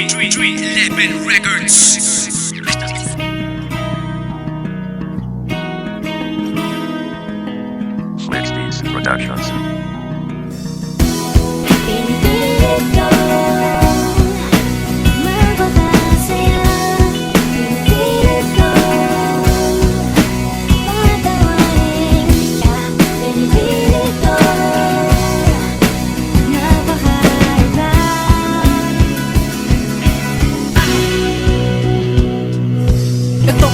311 Records. Slicksteez Productions.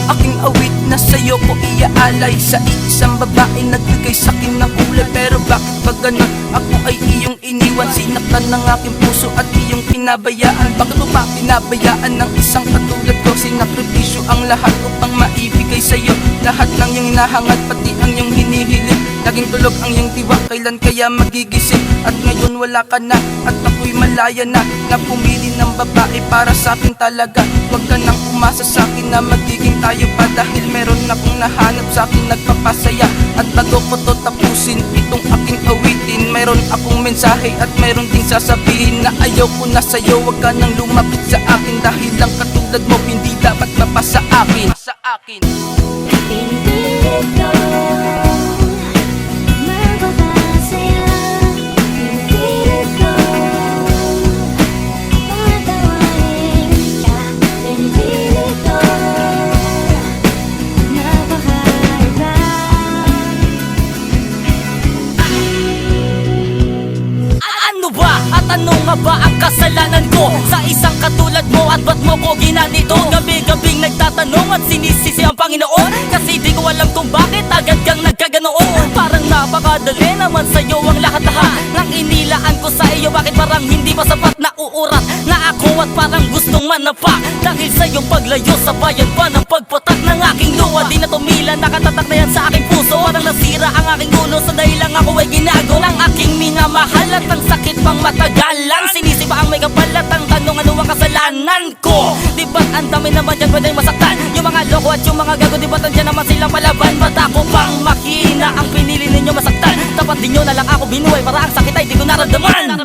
Aking awit na sa'yo ko iaalay Sa isang babae nagbigay sa'kin ng kulay. Pero bakit ba ganon? Ako ay iyong iniwan. Sinaktan ng aking puso at iyong pinabayaan. Bakit mo pa pinabayaan ng isang katulad ko? Sinakripisyo ang lahat upang maibigay sa'yo lahat ng iyong hinahangad, pati ang iyong hinihiling. Laging tulog ang iyong diwa, kailan kaya magigising? At ngayon wala ka na, at ako'y malaya na na pumili ng babae para sa'kin talaga. Huwag ka nang umasa sa'kin na magiging tayo pa, dahil meron akong nahanap sa'kin nagpapasaya. At bago ko to tapusin itong aking awitin, meron akong mensahe at meron ding sasabihin na ayaw ko na sa'yo. Huwag ka nang lumapit sa akin, dahil lang katulad mo hindi dapat mapasa akin. Ano nga ba ang kasalanan ko sa isang katulad mo, at ba't mo ko ginanito? Gabi-gabing nagtatanong at sinisisi ang Panginoon, kasi di ko alam kung bakit agad kang nagkaganoon. Parang napakadali naman sa'yo ang lahat-lahat ng inilaan ko sa iyo. Bakit parang hindi pa sapat na uurat na ako, at parang gustong manapak dahil sa iyong paglayo sa bayan pa ng pagpatak ng aking luwa. Di na tumila, nakatatak na yan sa aking puso. Parang nasira ang aking ulo sa dahil lang ako ay ginago ng aking minamahal, at ang sakit pang matagal lang. Sinisi pa ang may kapalat, ang tanong ano ang kasalanan ko? Di ba't ang dami naman dyan pwedeng masaktan? Yung mga loko at yung mga gago, di ba't andyan naman silang palaban? Ba't ako pang makina ang pinili ninyo masaktan? Dapat di nyo na lang ako binuhay para ang sakit ay di ko naramdaman.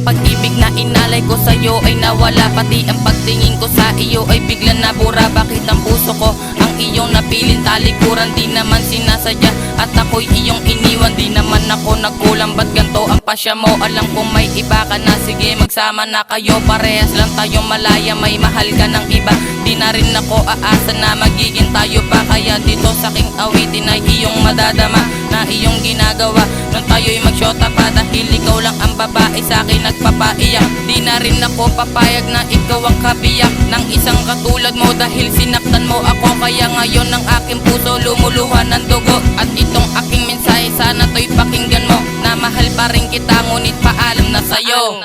Pag-ibig na inalay ko sa'yo ay nawala, pati ang pagtingin ko sa iyo ay bigla nabura. Bakit ang puso ko ang iyong napiling talikuran? Di naman sinasadya at ako'y iyong iniwan. Di naman ako nagkulang, ba't ganto ang pasya mo? Alam kong may iba ka na, sige magsama na kayo. Parehas lang tayong malaya, may mahal ka ng iba. Di na rin ako aasa na magiging tayo pa, kaya dito sa aking awitin ay iyong madadama na iyong ginagawa nung tayo'y magsyota pa, dahil ikaw lang ang babae sa akin nagpapaiyak. Di na rin ako papayag na ikaw ang kabiyak ng isang katulad mo, dahil sinaktan mo ako. Kaya ngayon ang aking puso lumuluha ng dugo, at itong aking mensahe sana to'y pakinggan mo, na mahal pa rin kita ngunit paalam na sa'yo.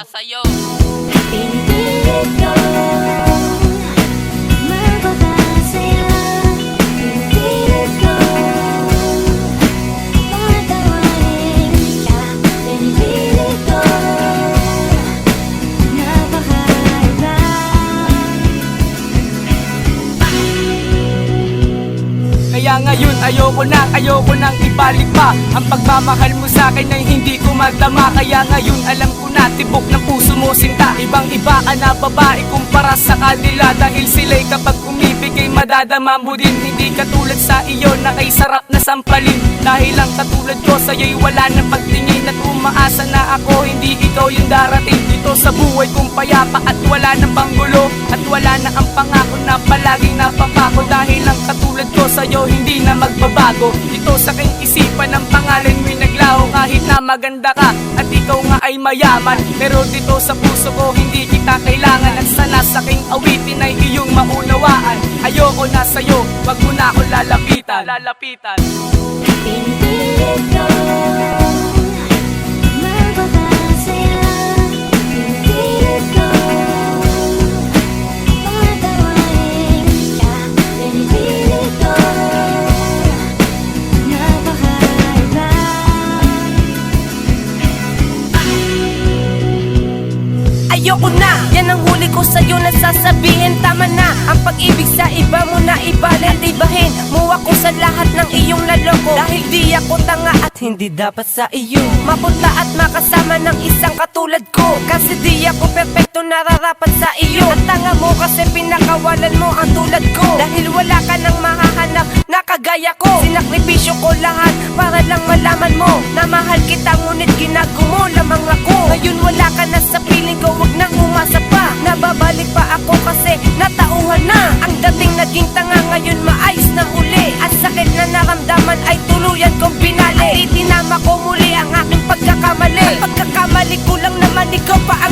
Kaya ngayon ayoko nang ibalik pa ang pagmamahal mo sa akin ay hindi ko madama. Kaya ngayon alam ko na tibok ng puso mo sinta. Ibang iba ka na babae kumpara sa kanila, dahil sila'y kapag umibigay madadama mo din. Hindi katulad sa iyo na kay sarap na sampalin, dahil lang katulad ko sa'yo'y wala nang pagtingin. At umaasa na ako hindi ikaw yung darating dito sa buhay kong payapa, at wala nang panggulo, at wala na ang pangako na palaging napapako. Dahil lang katulad ko sa'yo hindi na magbabago. Dito sa aking isipan ang pangalan mo'y naglaho, kahit na maganda ka at ikaw nga ay mayaman. Pero dito sa puso ko hindi kita kailangan, at sana sa aking awitin ay iyong maunawaan. Ayoko na sa'yo, wag mo na ako lalapitan. Napakahalaga ayoko na. Yan ang huli ko sa'yo na sasabihin. Tama na, ang pag-ibig sa iba mo na ibalik. Ibahin mo ako sa lahat ng iyong laloko. Dahil di ako tanga at hindi dapat sa iyo mapunta at makasama ng isang katulad ko. Kasi di ako perfecto nararapat sa iyo. Ang tanga mo kasi pinakawalan mo ang tulad ko. Dahil wala ka nang mahahanap na kagaya ko. Sinakripisyo ko lahat para lang malaman mo na mahal kita, ngunit ginagumo lamang ako. Ngayon wala ka na sa piling ko, wag nang umasa pa. Nababalik pa ako kasi natauhan na. Ang dating naging tanga ngayon maayos na uli. At sakit na naramdaman ay tuluyan kong binali. At itinama ko muli ang aking pagkakamali. Ang pagkakamali ko lang naman ikaw pa